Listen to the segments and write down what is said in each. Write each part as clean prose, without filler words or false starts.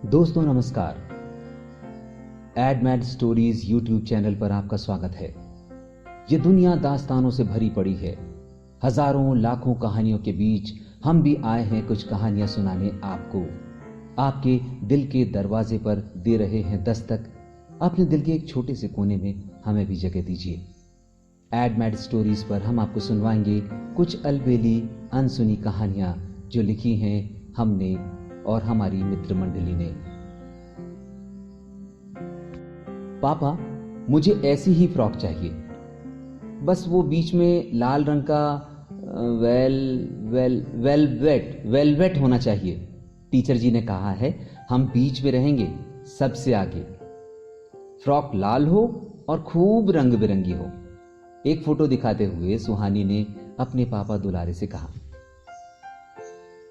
दोस्तों नमस्कार। एडमैड stories YouTube channel पर आपका स्वागत है। ये दुनिया दास्तानों से भरी पड़ी है। हजारों लाखों कहानियों के बीच हम भी आए हैं कुछ कहानियां सुनाने आपको। आपके दिल के दरवाजे पर दे रहे हैं दस्तक। अपने दिल के एक छोटे से कोने में हमें भी जगह दीजिए। एडमैड स्टोरीज पर हम आपको सुनवाएंगे कुछ अलबेली अनसुनी कहानियां जो लिखी हैं हमने और हमारी मित्र मंडली ने। पापा, मुझे ऐसी ही फ्रॉक चाहिए, बस वो बीच में लाल रंग का वेलवेट होना चाहिए। टीचर जी ने कहा है हम बीच में रहेंगे, सबसे आगे। फ्रॉक लाल हो और खूब रंग बिरंगी हो। एक फोटो दिखाते हुए सुहानी ने अपने पापा दुलारे से कहा।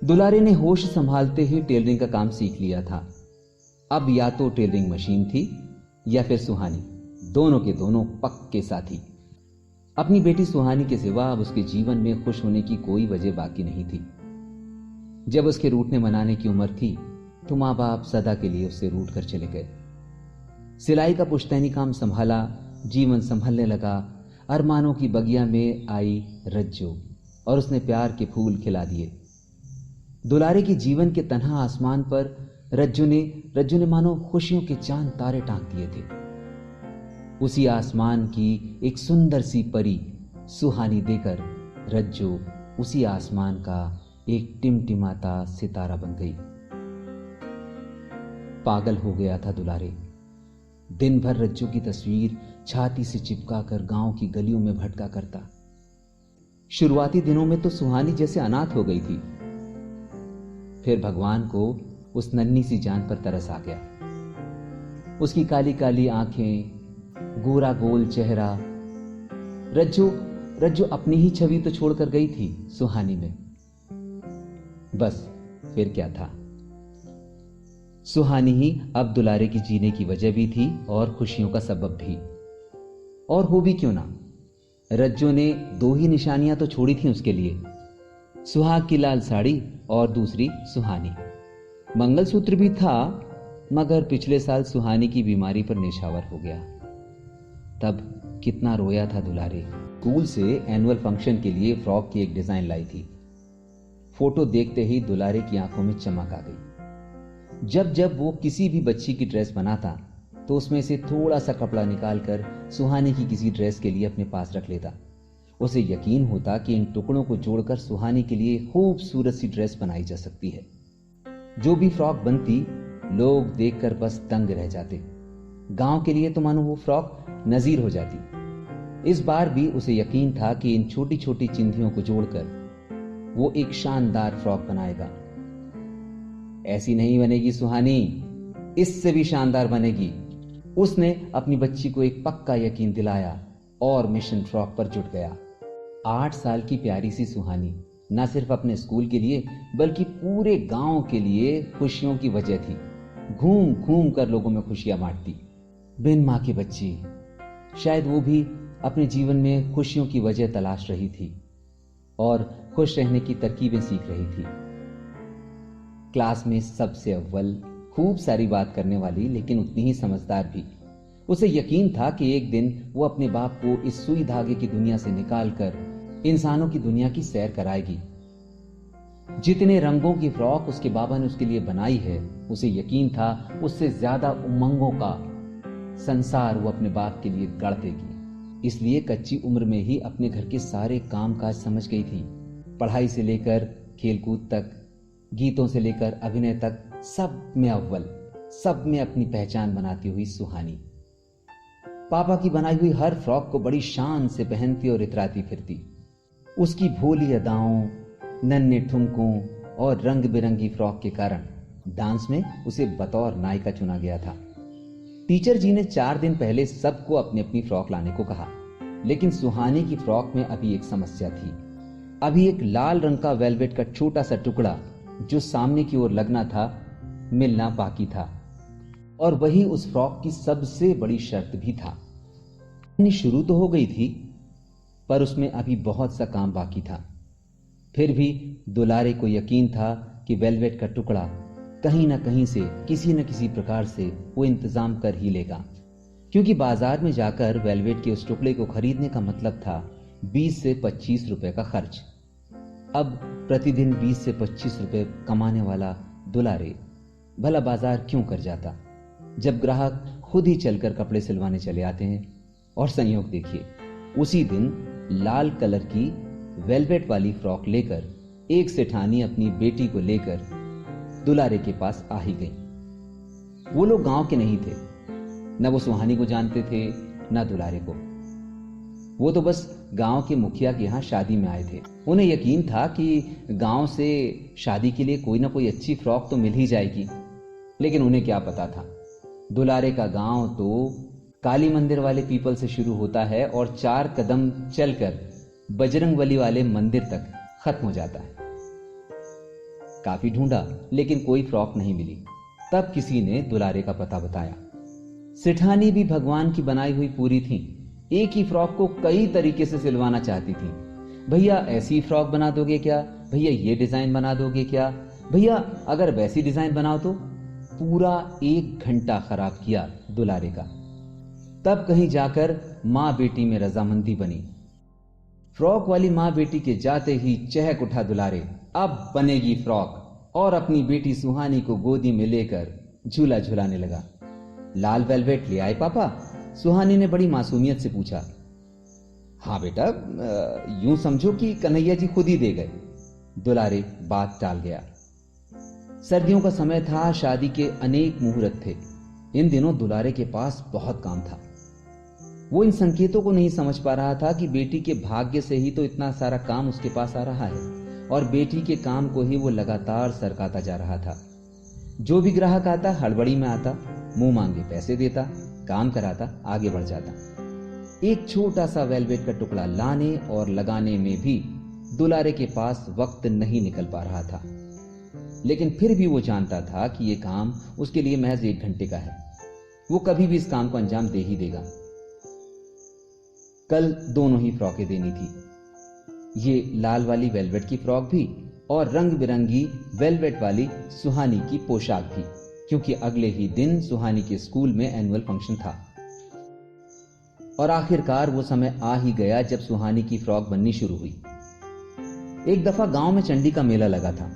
दुलारे ने होश संभालते ही टेलरिंग का काम सीख लिया था। अब या तो टेलरिंग मशीन थी या फिर सुहानी, दोनों के दोनों पक्के साथी। अपनी बेटी सुहानी के सिवा अब उसके जीवन में खुश होने की कोई वजह बाकी नहीं थी। जब उसके रूठने मनाने की उम्र थी तो माँ बाप सदा के लिए उससे रूठ कर चले गए। सिलाई का पुश्तैनी काम संभाला, जीवन संभलने लगा। अरमानों की बगिया में आई रज्जो और उसने प्यार के फूल खिला दिए। दुलारे के जीवन के तन्हा आसमान पर रज्जू ने मानो खुशियों के चांद तारे टांग दिए थे। उसी आसमान की एक सुंदर सी परी सुहानी देकर रज्जू उसी आसमान का एक टिमटिमाता सितारा बन गई। पागल हो गया था दुलारे। दिन भर रज्जू की तस्वीर छाती से चिपका कर गांव की गलियों में भटका करता। शुरुआती दिनों में तो सुहानी जैसे अनाथ हो गई थी। फिर भगवान को उस नन्ही सी जान पर तरस आ गया। उसकी काली काली आंखें, गोरा गोल चेहरा। रज्जू अपनी ही छवि तो छोड़कर गई थी सुहानी में। बस फिर क्या था। सुहानी ही अब दुलारे की जीने की वजह भी थी और खुशियों का सबब भी। और हो भी क्यों ना, रज्जू ने दो ही निशानियां तो छोड़ी थी उसके लिए, सुहाग की लाल साड़ी और दूसरी सुहानी। मंगलसूत्र भी था, मगर पिछले साल सुहानी की बीमारी पर निछावर हो गया। तब कितना रोया था दुलारे। स्कूल से एनुअल फंक्शन के लिए फ्रॉक की एक डिजाइन लाई थी। फोटो देखते ही दुलारे की आंखों में चमक आ गई। जब जब वो किसी भी बच्ची की ड्रेस बनाता तो उसमें से थोड़ा सा कपड़ा निकालकर सुहानी की किसी ड्रेस के लिए अपने पास रख लेता। उसे यकीन होता कि इन टुकड़ों को जोड़कर सुहानी के लिए खूबसूरत सी ड्रेस बनाई जा सकती है। जो भी फ्रॉक बनती, लोग देखकर बस दंग रह जाते। गांव के लिए तो मानो वो फ्रॉक नजीर हो जाती। इस बार भी उसे यकीन था कि इन छोटी छोटी चिंधियों को जोड़कर वो एक शानदार फ्रॉक बनाएगा। ऐसी नहीं बनेगी सुहानी, इससे भी शानदार बनेगी। उसने अपनी बच्ची को एक पक्का यकीन दिलाया और मिशन फ्रॉक पर जुट गया। 8 साल की प्यारी सी सुहानी न सिर्फ अपने स्कूल के लिए बल्कि पूरे गांव के लिए खुशियों की वजह थी। घूम घूम कर लोगों में खुशियां बांटती। बिन मां की बच्ची, शायद वो भी अपने जीवन में खुशियों की वजह तलाश रही थी और खुश रहने की तरकीबें सीख रही थी। क्लास में सबसे अव्वल, खूब सारी बात करने वाली, लेकिन उतनी ही समझदार भी। उसे यकीन था कि एक दिन वो अपने बाप को इस सुई धागे की दुनिया से निकालकर इंसानों की दुनिया की सैर कराएगी। जितने रंगों की फ्रॉक उसके बाबा ने उसके लिए बनाई है, उसे यकीन था उससे ज्यादा उमंगों का संसार वो अपने बाप के लिए गढ़ देगी। इसलिए कच्ची उम्र में ही अपने घर के सारे काम काज समझ गई थी। पढ़ाई से लेकर खेलकूद तक, गीतों से लेकर अभिनय तक, सब में अव्वल, सब में अपनी पहचान बनाती हुई सुहानी पापा की बनाई हुई हर फ्रॉक को बड़ी शान से पहनती और इतराती फिरती। उसकी भोली अदाओं, नन्हे ठुमकों और रंग बिरंगी फ्रॉक के कारण डांस में उसे बतौर नायिका चुना गया था। टीचर जी ने 4 दिन पहले सबको अपनी अपनी फ्रॉक लाने को कहा, लेकिन सुहानी की फ्रॉक में अभी एक समस्या थी। अभी एक लाल रंग का वेलवेट का छोटा सा टुकड़ा जो सामने की ओर लगना था, मिलना बाकी था। और वही उस फ्रॉक की सबसे बड़ी शर्त भी था। शुरू तो हो गई थी, पर उसमें अभी बहुत सा काम बाकी था। फिर भी दुलारे को यकीन था कि वेलवेट का टुकड़ा कहीं ना कहीं से किसी न किसी प्रकार से वो इंतजाम कर ही लेगा, क्योंकि बाजार में जाकर वेलवेट के उस टुकड़े को खरीदने का मतलब था 20 से 25 रुपए का खर्च। अब प्रतिदिन 20 से 25 रुपए कमाने वाला दुलारे भला बाजार क्यों कर जाता, जब ग्राहक खुद ही चलकर कपड़े सिलवाने चले आते हैं। और संयोग देखिए, उसी दिन लाल कलर की वेलवेट वाली फ्रॉक लेकर एक सेठानी अपनी बेटी को लेकर दुलारे के पास आ ही गई। वो लोग गांव के नहीं थे, न वो सुहानी को जानते थे न दुलारे को। वो तो बस गांव के मुखिया के यहां शादी में आए थे। उन्हें यकीन था कि गांव से शादी के लिए कोई ना कोई अच्छी फ्रॉक तो मिल ही जाएगी, लेकिन उन्हें क्या पता था दुलारे का गांव तो काली मंदिर वाले पीपल से शुरू होता है और 4 कदम चलकर बजरंगबली वाले मंदिर तक खत्म हो जाता है। काफी ढूंढा लेकिन कोई फ्रॉक नहीं मिली। तब किसी ने दुलारे का पता बताया। सेठानी भी भगवान की बनाई हुई पूरी थी, एक ही फ्रॉक को कई तरीके से सिलवाना चाहती थी। भैया ऐसी फ्रॉक बना दोगे क्या, भैया ये डिजाइन बना दोगे क्या, भैया अगर वैसी डिजाइन बनाओ तो। पूरा 1 घंटा खराब किया दुलारे का। तब कहीं जाकर मां बेटी में रजामंदी बनी। फ्रॉक वाली मां बेटी के जाते ही चहक उठा दुलारे, अब बनेगी फ्रॉक, और अपनी बेटी सुहानी को गोदी में लेकर झूला झुलाने लगा। लाल वेलवेट ले आए पापा? सुहानी ने बड़ी मासूमियत से पूछा। हाँ बेटा, यूं समझो कि कन्हैया जी खुद ही दे गए। दुलारे बात टाल गया। सर्दियों का समय था, शादी के अनेक मुहूर्त थे। इन दिनों दुलारे के पास बहुत काम था। वो इन संकेतों को नहीं समझ पा रहा था कि बेटी के भाग्य से ही तो इतना सारा काम उसके पास आ रहा है, और बेटी के काम को ही वो लगातार सरकाता जा रहा था। जो भी ग्राहक आता हड़बड़ी में आता, मुंह मांगे पैसे देता, काम कराता, आगे बढ़ जाता। एक छोटा सा वेलवेट का टुकड़ा लाने और लगाने में भी दुलारे के पास वक्त नहीं निकल पा रहा था, लेकिन फिर भी वो जानता था कि ये काम उसके लिए महज 1 घंटे का है। वो कभी भी इस काम को अंजाम दे ही देगा। कल दोनों ही फ्रॉकें देनी थी, ये लाल वाली वेलवेट की फ्रॉक भी और रंग बिरंगी वेलवेट वाली सुहानी की पोशाक भी, क्योंकि अगले ही दिन सुहानी के स्कूल में एनुअल फंक्शन था। और आखिरकार वो समय आ ही गया जब सुहानी की फ्रॉक बननी शुरू हुई। एक दफा गांव में चंडी का मेला लगा था।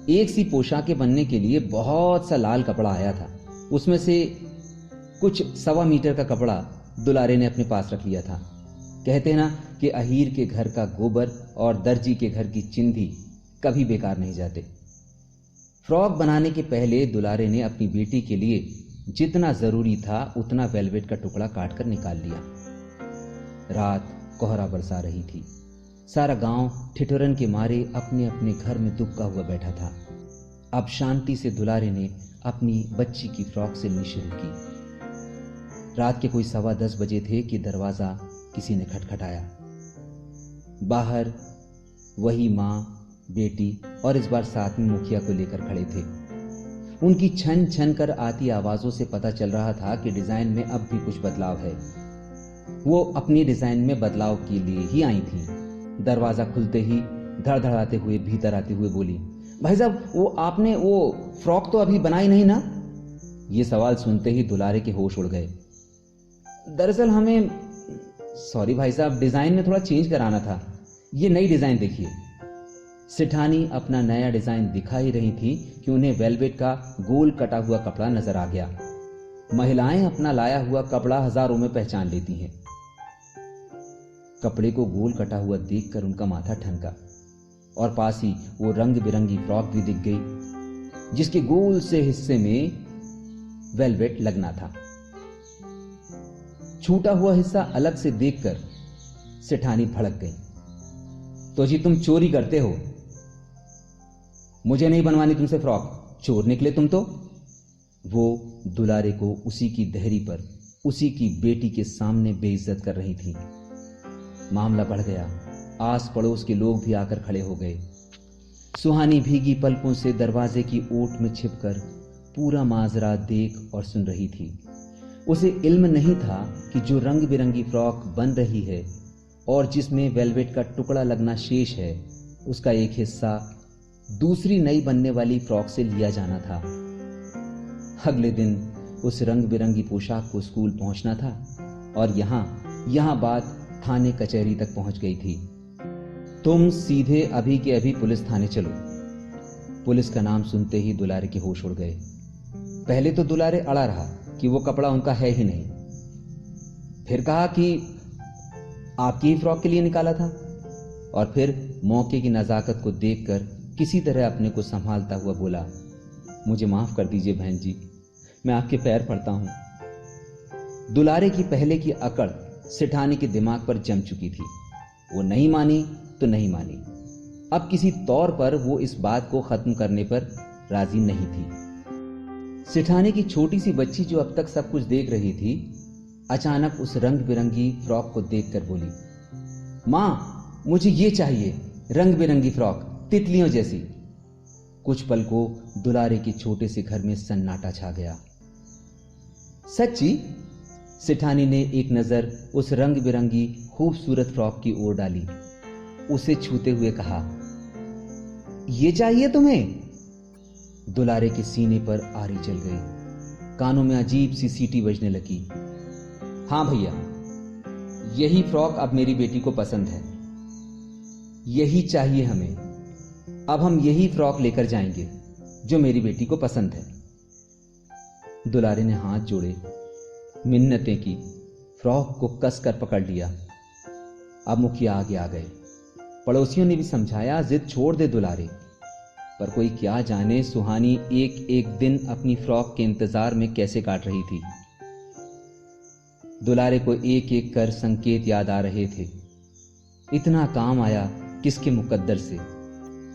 एक सी पोशाकें बनने के लिए बहुत सा लाल कपड़ा आया था। उसमें से कुछ 1.25 मीटर का कपड़ा दुलारे ने अपने पास रख लिया था। कहते ना कि अहीर के घर का गोबर और दर्जी के घर की चिंधी कभी बेकार नहीं जाते। फ्रॉक बनाने के पहले दुलारे ने अपनी बेटी के लिए जितना जरूरी था उतना वेलवेट का टुकड़ा काटकर निकाल लिया। रात कोहरा बरसा रही थी। सारा गांव ठिठुरन के मारे अपने अपने घर में दुबका हुआ बैठा था। अब शांति से दुलारे ने अपनी बच्ची की फ्रॉक सिलनी शुरू की। रात के कोई 10:15 बजे थे कि दरवाजा किसी ने खटखटाया। बाहर वही मां, बेटी और इस बार साथ में मुखिया को लेकर खड़े थे। उनकी छन छन कर आती आवाजों से पता चल रहा था कि डिजाइन में अब भी कुछ बदलाव है। वो अपनी डिजाइन में बदलाव के लिए ही आई थी। दरवाजा खुलते ही धड़धड़ाते हुए भीतर आते हुए बोली, भाई साहब, वो आपने वो फ्रॉक तो अभी बनाई नहीं ना? ये सवाल सुनते ही दुलारे के होश उड़ गए। दरअसल हमें, सॉरी भाई साहब, डिजाइन में थोड़ा चेंज कराना था। ये नई डिजाइन देखिए। सेठानी अपना नया डिजाइन दिखा ही रही थी कि उन्हें वेलवेट का गोल कटा हुआ कपड़ा नजर आ गया। महिलाएं अपना लाया हुआ कपड़ा हजारों में पहचान लेती हैं। कपड़े को गोल कटा हुआ देखकर उनका माथा ठनका, और पास ही वो रंग बिरंगी फ्रॉक भी दिख गई जिसके गोल से हिस्से में वेलवेट लगना था। छूटा हुआ हिस्सा अलग से देखकर सेठानी भड़क गई। तो जी तुम चोरी करते हो? मुझे नहीं बनवानी तुमसे फ्रॉक, चोर निकले तुम तो। वो दुलारे को उसी की देहरी पर उसी की बेटी के सामने बेइज्जत कर रही थी। मामला बढ़ गया। आस पड़ोस के लोग भी आकर खड़े हो गए। सुहानी भीगी पलकों से दरवाजे की ओट में छिपकर पूरा माजरा देख और सुन रही थी। उसे इल्म नहीं था कि जो रंग बिरंगी फ्रॉक बन रही है और जिसमें वेलवेट का टुकड़ा लगना शेष है, उसका एक हिस्सा दूसरी नई बनने वाली फ्रॉक से लिया जाना था अगले दिन उस रंग बिरंगी पोशाक को स्कूल पहुंचना था और यहाँ बात थाने कचहरी तक पहुंच गई थी। तुम सीधे अभी के अभी पुलिस थाने चलो। पुलिस का नाम सुनते ही दुलारे के होश उड़ गए। पहले तो दुलारे अड़ा रहा कि वो कपड़ा उनका है ही नहीं, फिर कहा कि आपकी ही फ्रॉक के लिए निकाला था, और फिर मौके की नजाकत को देखकर किसी तरह अपने को संभालता हुआ बोला, मुझे माफ कर दीजिए बहन जी, मैं आपके पैर पड़ता हूं। दुलारे की पहले की अकड़ सेठानी के दिमाग पर जम चुकी थी। वो नहीं मानी तो नहीं मानी, अब किसी तौर पर वो इस बात को खत्म करने पर राजी नहीं थी। सेठानी की छोटी सी बच्ची जो अब तक सब कुछ देख रही थी, अचानक उस रंग बिरंगी फ्रॉक को देखकर बोली, मां मुझे ये चाहिए, रंग बिरंगी फ्रॉक, तितलियों जैसी। कुछ पल को दुलारे के छोटे से घर में सन्नाटा छा गया। सच्ची? सेठानी ने एक नजर उस रंग बिरंगी खूबसूरत फ्रॉक की ओर डाली, उसे छूते हुए कहा, ये चाहिए तुम्हें? दुलारे के सीने पर आरी चल गई, कानों में अजीब सी सीटी बजने लगी। हां भैया, यही फ्रॉक अब मेरी बेटी को पसंद है, यही चाहिए हमें। अब हम यही फ्रॉक लेकर जाएंगे जो मेरी बेटी को पसंद है। दुलारे ने हाथ जोड़े, मिन्नतें की, फ्रॉक को कसकर पकड़ लिया। अब मुखिया आगे आ गए। पड़ोसियों ने भी समझाया, जिद छोड़ दे दुलारे, पर कोई क्या जाने सुहानी एक एक दिन अपनी फ्रॉक के इंतजार में कैसे काट रही थी। दुलारे को एक एक कर संकेत याद आ रहे थे। इतना काम आया किसके मुकद्दर से,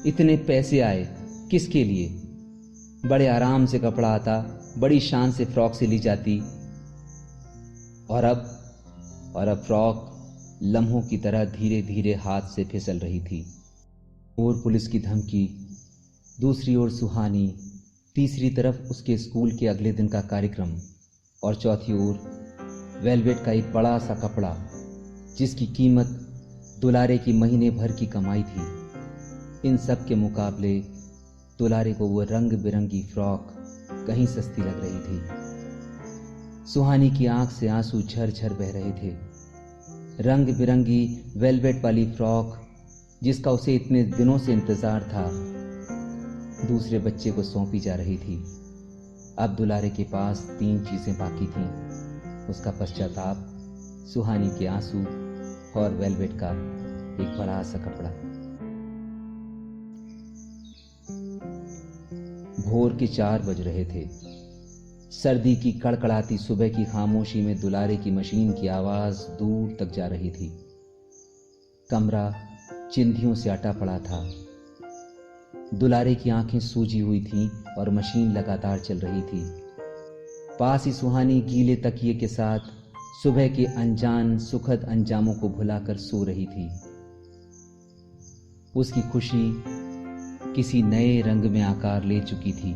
इतने पैसे आए किसके लिए, बड़े आराम से कपड़ा आता, बड़ी शान से फ्रॉक से ली जाती, और अब फ्रॉक लम्हों की तरह धीरे धीरे हाथ से फिसल रही थी। और पुलिस की धमकी, दूसरी ओर सुहानी, तीसरी तरफ उसके स्कूल के अगले दिन का कार्यक्रम, और चौथी ओर वेलवेट का एक बड़ा सा कपड़ा जिसकी कीमत दुलारे की महीने भर की कमाई थी। इन सब के मुकाबले दुलारे को वो रंग बिरंगी फ्रॉक कहीं सस्ती लग रही थी। सुहानी की आंख से आंसू झरझर बह रहे थे। रंग बिरंगी वेलवेट वाली फ्रॉक जिसका उसे इतने दिनों से इंतजार था, दूसरे बच्चे को सौंपी जा रही थी। अब दुलारे के पास 3 चीजें बाकी थीं, उसका पश्चाताप, सुहानी के आंसू और वेलवेट का एक बड़ा सा कपड़ा। भोर के 4 बज रहे थे। सर्दी की कड़कड़ाती सुबह की खामोशी में दुलारे की मशीन की आवाज दूर तक जा रही थी। कमरा चिंधियों से अटा पड़ा था। दुलारे की आंखें सूजी हुई थीं और मशीन लगातार चल रही थी। पास ही सुहानी गीले तकिए के साथ सुबह के अनजान सुखद अंजामों को भुलाकर सो रही थी। उसकी खुशी किसी नए रंग में आकार ले चुकी थी।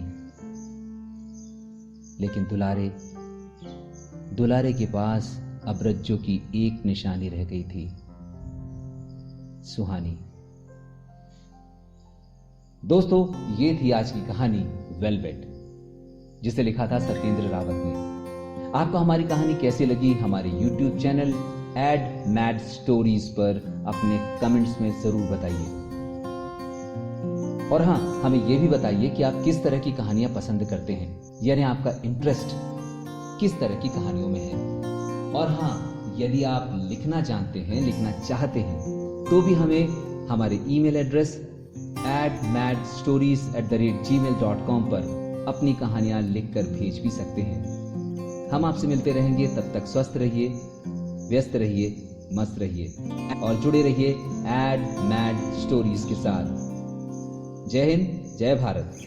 लेकिन दुलारे के पास अब रज्जो की एक निशानी रह गई थी, सुहानी। दोस्तों, ये थी आज की कहानी वेलवेट, जिसे लिखा था सत्येंद्र रावत ने। आपको हमारी कहानी कैसी लगी हमारे YouTube channel ad mad stories पर अपने कमेंट्स में जरूर बताइए। और हाँ, हमें यह भी बताइए कि आप किस तरह की कहानियां पसंद करते हैं, यानी आपका इंटरेस्ट किस तरह की कहानियों में है। और हाँ, यदि आप लिखना जानते हैं, लिखना चाहते हैं, तो भी हमें हमारे ईमेल एड्रेस admadstories@gmail.com पर अपनी कहानियां लिखकर भेज भी सकते हैं। हम आपसे मिलते रहेंगे, तब तक स्वस्थ रहिए, व्यस्त रहिए, मस्त रहिए और जुड़े रहिए एड मैड स्टोरीज के साथ। जय हिंद, जय भारत।